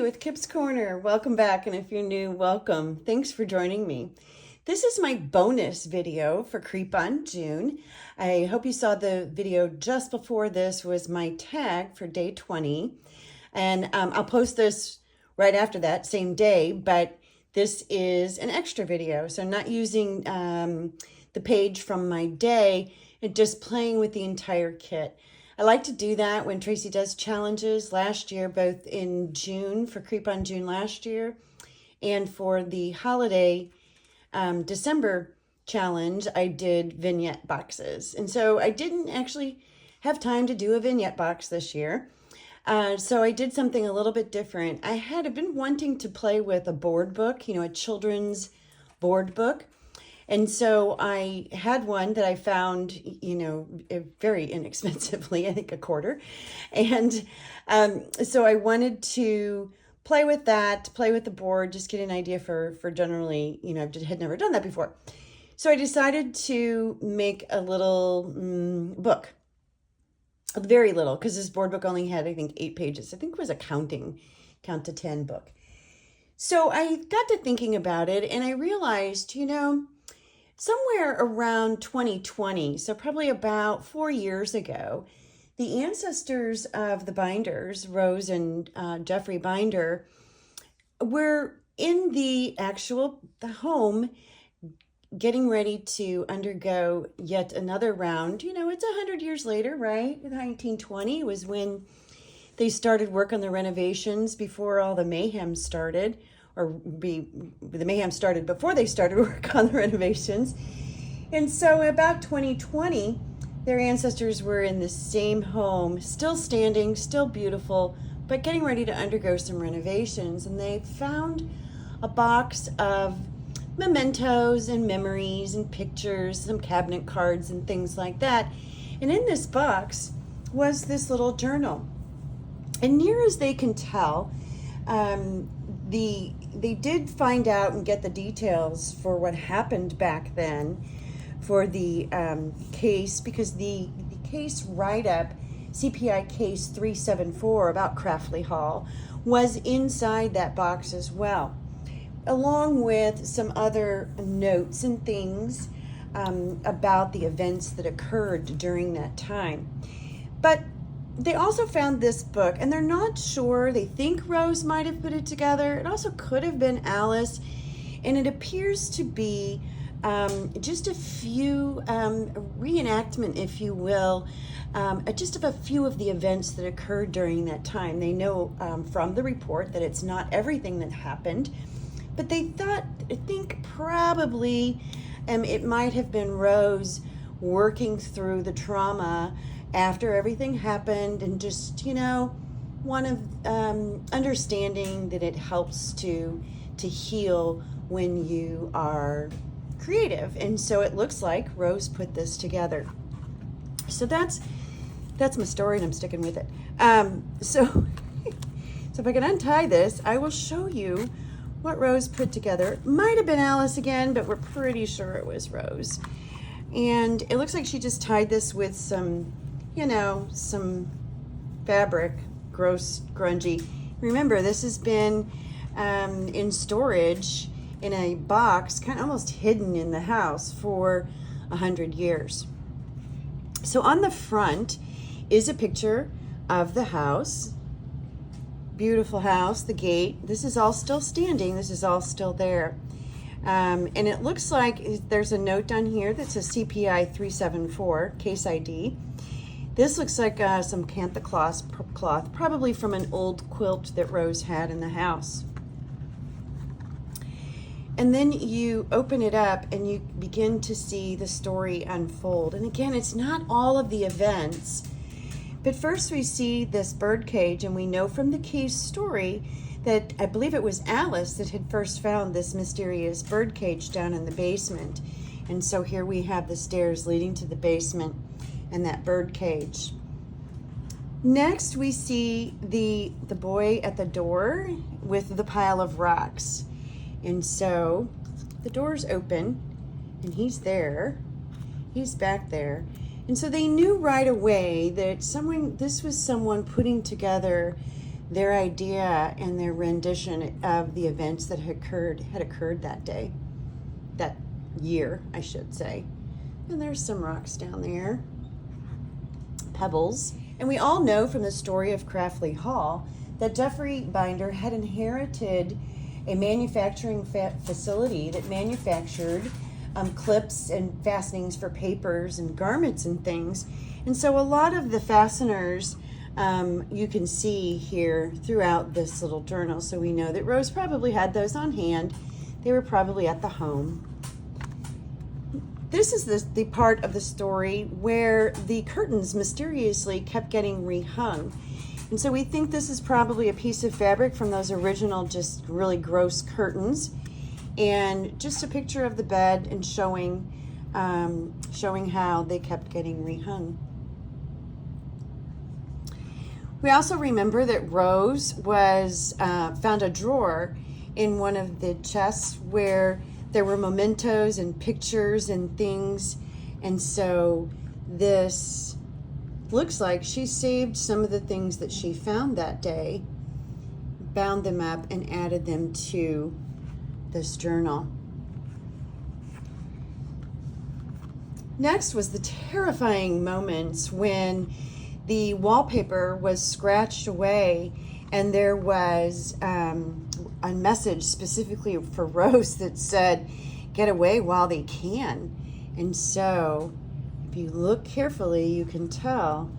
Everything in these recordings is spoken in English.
with Kip's Corner. Welcome back, and if you're new, welcome. Thanks for joining me. This is my bonus video for Creep on June. I hope you saw the video just before this was my tag for day 20. And I'll post this right after that, same day, but this is an extra video. So I'm not using the page from my day and just playing with the entire kit. I like to do that when Tracy does challenges last year, both in June for Creep on June last year and for the holiday December challenge, I did vignette boxes. And so I didn't actually have time to do a vignette box this year. So I did something a little bit different. I had been wanting to play with a board book, a children's board book. And so I had one that I found, very inexpensively, I think $0.25. And so I wanted to play with that, play with the board, just get an idea for generally, I had never done that before. So I decided to make a little book, very little, because this board book only had, I think, 8 pages. I think it was a count to 10 book. So I got to thinking about it, and I realized, somewhere around 2020, so probably about 4 years ago, the ancestors of the Binders, Rose and Jeffrey Binder, were in the home getting ready to undergo yet another round. It's 100 years later, right? 1920 was when they started work on the renovations before all the mayhem started. The mayhem started before they started work on the renovations. And so about 2020, their ancestors were in the same home, still standing, still beautiful, but getting ready to undergo some renovations. And they found a box of mementos and memories and pictures, some cabinet cards and things like that. And in this box was this little journal. And near as they can tell, they did find out and get the details for what happened back then for the case, because the case write-up, CPI case 374 about Craftley Hall, was inside that box as well, along with some other notes and things about the events that occurred during that time. But they also found this book, and they're not sure. They think Rose might have put it together. It also could have been Alice, and it appears to be just a few reenactment, if you will, just of a few of the events that occurred during that time. They know from the report that it's not everything that happened, but I think probably it might have been Rose working through the trauma after everything happened, and just, one of understanding that it helps to heal when you are creative. And so it looks like Rose put this together. So that's my story, and I'm sticking with it. So if I can untie this, I will show you what Rose put together. It might have been Alice again, but we're pretty sure it was Rose. And it looks like she just tied this with some fabric, gross, grungy. Remember, this has been in storage in a box, kind of almost hidden in the house for 100 years. So on the front is a picture of the house. Beautiful house, the gate. This is all still standing. This is all still there. And it looks like there's a note down here that says CPI 374, case ID. This looks like some Cantha cloth, probably from an old quilt that Rose had in the house. And then you open it up and you begin to see the story unfold. And again, it's not all of the events, but first we see this bird cage, and we know from the case story that I believe it was Alice that had first found this mysterious bird cage down in the basement. And so here we have the stairs leading to the basement and that bird cage. Next, we see the boy at the door with the pile of rocks. And so the door's open, and he's there. He's back there. And so they knew right away that this was someone putting together their idea and their rendition of the events that had occurred that day, that year, I should say. And there's some rocks down there, pebbles. And we all know from the story of Craftley Hall that Jeffrey Binder had inherited a manufacturing facility that manufactured clips and fastenings for papers and garments and things. And so a lot of the fasteners you can see here throughout this little journal. So we know that Rose probably had those on hand. They were probably at the home. This is the part of the story where the curtains mysteriously kept getting rehung. And so we think this is probably a piece of fabric from those original just really gross curtains. And just a picture of the bed and showing how they kept getting rehung. We also remember that Rose was found a drawer in one of the chests where there were mementos and pictures and things. And so this looks like she saved some of the things that she found that day, bound them up, and added them to this journal. Next was the terrifying moments when the wallpaper was scratched away and there was a message specifically for Rose that said, "Get away while they can." And so if you look carefully, you can tell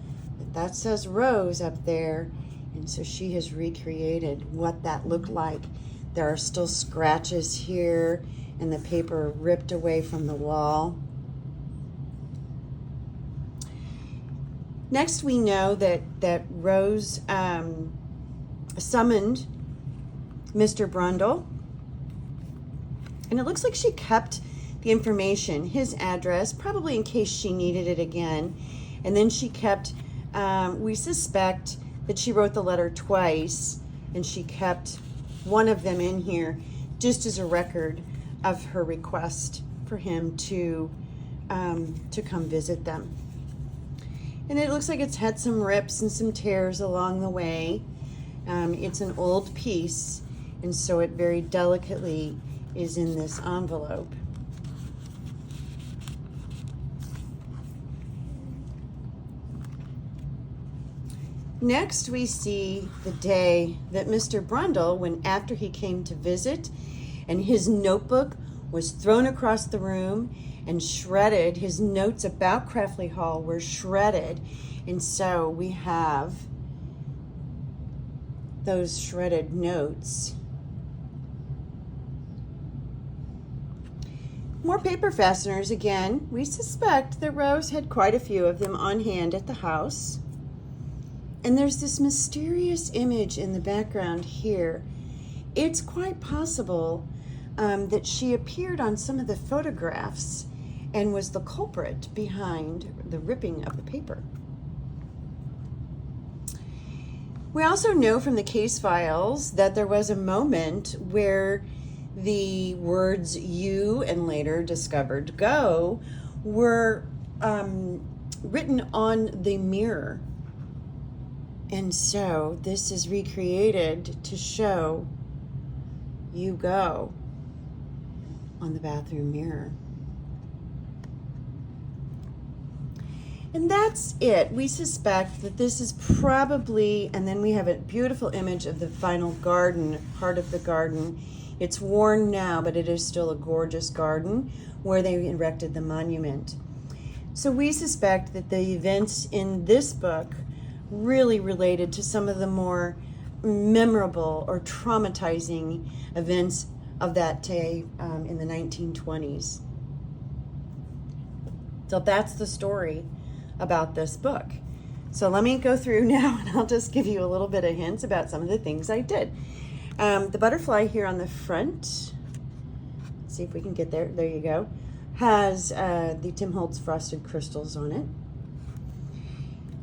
that says Rose up there. And so she has recreated what that looked like. There are still scratches here and the paper ripped away from the wall. Next, we know that Rose summoned Mr. Brundle, and it looks like she kept the information, his address, probably in case she needed it again. And then she kept, we suspect that she wrote the letter twice, and she kept one of them in here just as a record of her request for him to come visit them. And it looks like it's had some rips and some tears along the way. It's an old piece, and so it very delicately is in this envelope. Next, we see the day that Mr. Brundle, when after he came to visit, and his notebook was thrown across the room and shredded. His notes about Craftley Hall were shredded. And so we have those shredded notes. More paper fasteners again. We suspect that Rose had quite a few of them on hand at the house. And there's this mysterious image in the background here. It's quite possible that she appeared on some of the photographs and was the culprit behind the ripping of the paper. We also know from the case files that there was a moment where the words "you" and later discovered "go" were written on the mirror. And so this is recreated to show "you go" on the bathroom mirror. And that's it. We suspect that this is probably, and then we have a beautiful image of the final garden, part of the garden. It's worn now, but it is still a gorgeous garden where they erected the monument. So we suspect that the events in this book really related to some of the more memorable or traumatizing events of that day in the 1920s. So that's the story about this book. So let me go through now and I'll just give you a little bit of hints about some of the things I did. The butterfly here on the front, let's see if we can get there. There you go. Has the Tim Holtz frosted crystals on it.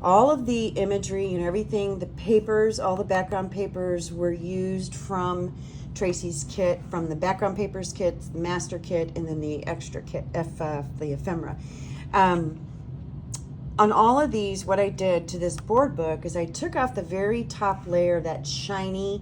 All of the imagery and everything, the papers, all the background papers were used from Tracy's kit, from the background papers kit, the master kit, and then the extra kit, the ephemera. On all of these, what I did to this board book is I took off the very top layer, that shiny,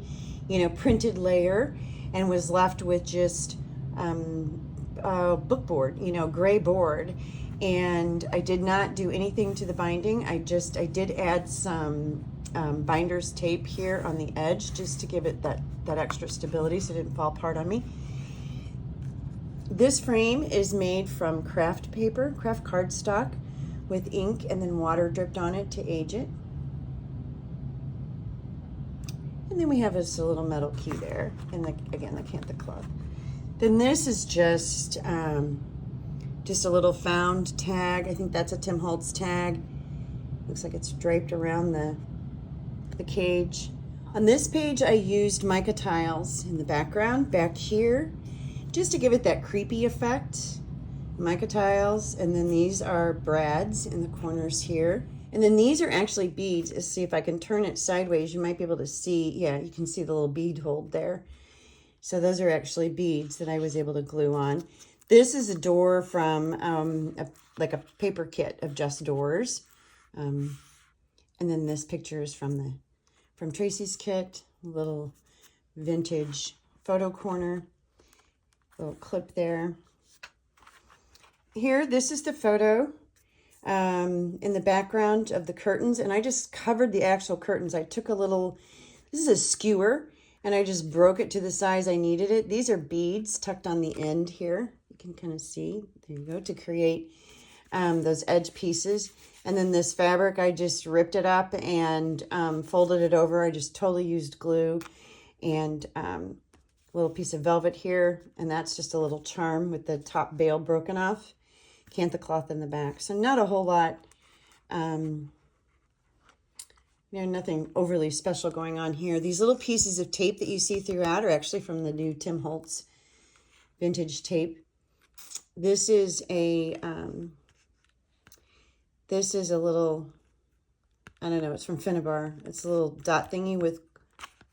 printed layer, and was left with just book board, gray board. And I did not do anything to the binding. I did add some binder's tape here on the edge just to give it that extra stability so it didn't fall apart on me. This frame is made from craft paper, craft cardstock, with ink and then water dripped on it to age it. And then we have this little metal key there, and again, the Cantha cloth. Then this is just a little found tag. I think that's a Tim Holtz tag. Looks like it's draped around the cage. On this page, I used mica tiles in the background back here, just to give it that creepy effect. Mica tiles, and then these are brads in the corners here. And then these are actually beads. Let's see if I can turn it sideways. You might be able to see, yeah, you can see the little bead hold there. So those are actually beads that I was able to glue on. This is a door from like a paper kit of Just Doors. And then this picture is from Tracy's kit, a little vintage photo corner, little clip there. Here, this is the photo in the background of the curtains, and I just covered the actual curtains. I took this is a skewer, and I just broke it to the size I needed it. These are beads tucked on the end here. You can kind of see, there you go, to create those edge pieces. And then this fabric, I just ripped it up and folded it over. I just totally used glue and a little piece of velvet here, and that's just a little charm with the top bail broken off. Cantha cloth in the back. So not a whole lot, nothing overly special going on here. These little pieces of tape that you see throughout are actually from the new Tim Holtz vintage tape. This is a little, I don't know, it's from Finnabar. It's a little dot thingy with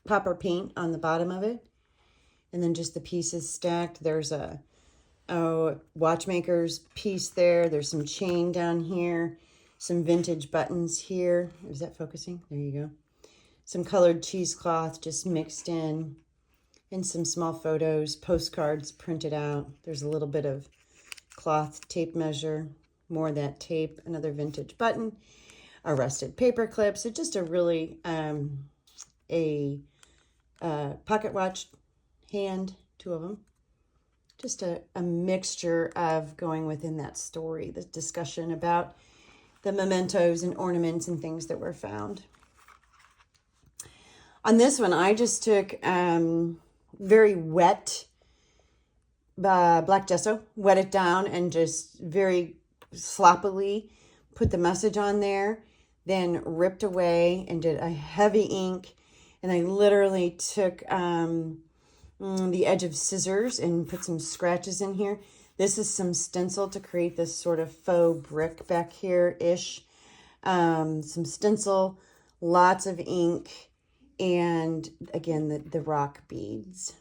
copper paint on the bottom of it. And then just the pieces stacked. There's a watchmaker's piece there. There's some chain down here, some vintage buttons here. Is that focusing? There you go. Some colored cheesecloth just mixed in, and some small photos, postcards printed out. There's a little bit of cloth tape measure, more of that tape, another vintage button, a rusted paper clip. So just a really pocket watch hand, two of them. Just a mixture of going within that story, the discussion about the mementos and ornaments and things that were found. On this one, I just took very wet black gesso, wet it down, and just very sloppily put the message on there, then ripped away and did a heavy ink. And I literally took the edge of scissors and put some scratches in here. This is some stencil to create this sort of faux brick back here-ish. Some stencil, lots of ink, and again, the rock beads.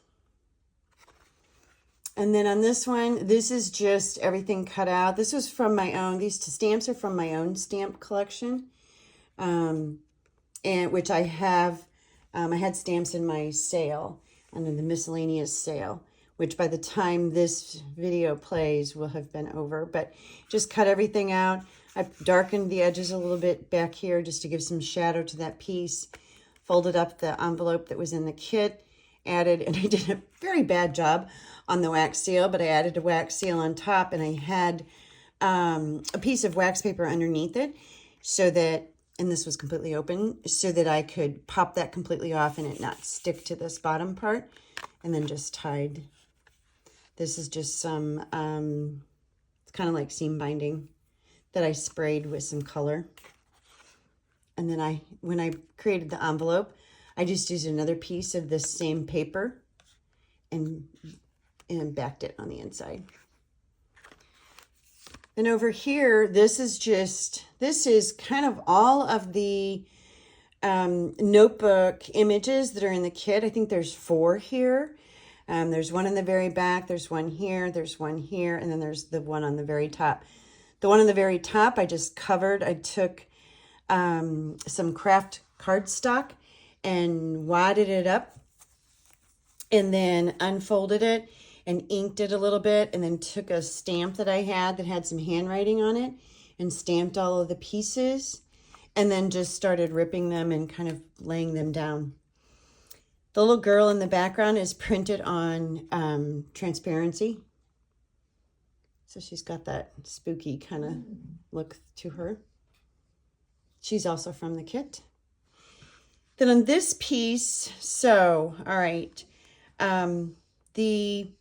And then on this one, this is just everything cut out. This was from my own, these stamps are from my own stamp collection, and which I have, I had stamps in my sale, under the miscellaneous sale, which by the time this video plays will have been over. But just cut everything out. I darkened the edges a little bit back here just to give some shadow to that piece. Folded up the envelope that was in the kit. Added, and I did a very bad job on the wax seal, but I added a wax seal on top, and I had a piece of wax paper underneath it so that, and this was completely open, so that I could pop that completely off and it not stick to this bottom part, and then just tied. This is just some, it's kind of like seam binding that I sprayed with some color. And then when I created the envelope, I just used another piece of this same paper and backed it on the inside. And over here, this is kind of all of the notebook images that are in the kit. I think there's 4 here. There's one in the very back, there's one here, and then there's the one on the very top. The one on the very top, I just covered. I took some craft cardstock and wadded it up and then unfolded it and inked it a little bit, and then took a stamp that I had that had some handwriting on it and stamped all of the pieces, and then just started ripping them and kind of laying them down. The little girl in the background is printed on transparency. So she's got that spooky kind of look to her. She's also from the kit. Then on this piece, so, all right, the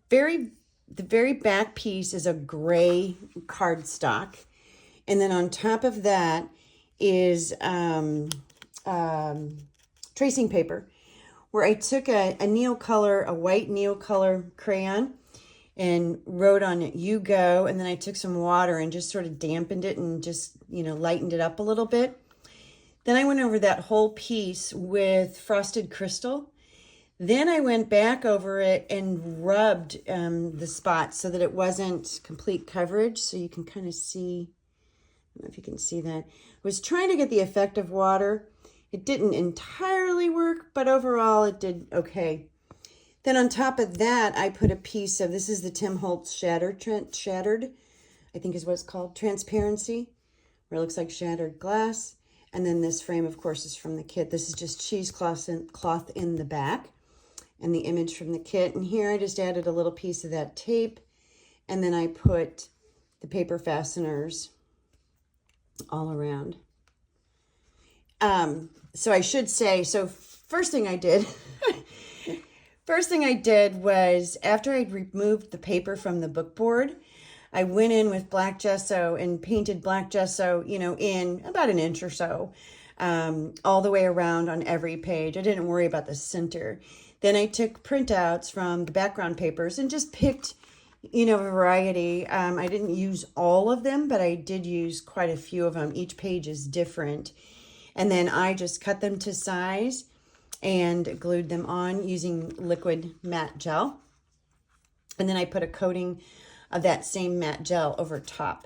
very back piece is a gray cardstock. And then on top of that is tracing paper, where I took a white Neocolor crayon and wrote on it, "You Go," and then I took some water and just sort of dampened it and just, lightened it up a little bit. Then I went over that whole piece with frosted crystal. Then I went back over it and rubbed the spots so that it wasn't complete coverage, so you can kind of see, I don't know if you can see that. I was trying to get the effect of water. It didn't entirely work, but overall it did okay. Then on top of that, I put a piece of, this is the Tim Holtz Shattered, I think is what it's called, Transparency, where it looks like shattered glass. And then this frame, of course, is from the kit. This is just cheesecloth in the back, and the image from the kit. And here I just added a little piece of that tape, and then I put the paper fasteners all around. So I should say, first thing I did was, after I'd removed the paper from the book board, I went in with black gesso and painted black gesso, in about an inch or so, all the way around on every page. I didn't worry about the center. Then I took printouts from the background papers and just picked, a variety. I didn't use all of them, but I did use quite a few of them. Each page is different. And then I just cut them to size and glued them on using liquid matte gel. And then I put a coating of that same matte gel over top.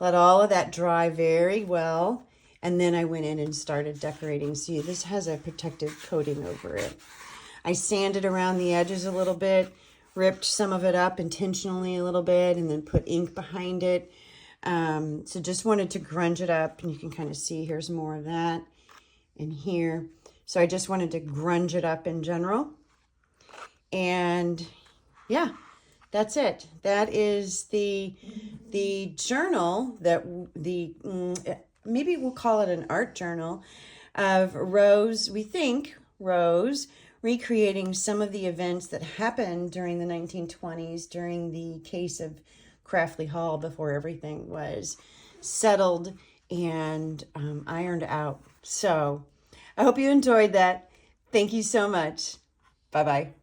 Let all of that dry very well. And then I went in and started decorating. See, this has a protective coating over it. I sanded around the edges a little bit, ripped some of it up intentionally a little bit, and then put ink behind it. So just wanted to grunge it up, and you can kind of see here's more of that in here. So I just wanted to grunge it up in general. And yeah, that's it. That is the journal, maybe we'll call it an art journal of Rose, Rose recreating some of the events that happened during the 1920s, during the case of Craftley Hall, before everything was settled and ironed out. So I hope you enjoyed that. Thank you so much. Bye-bye.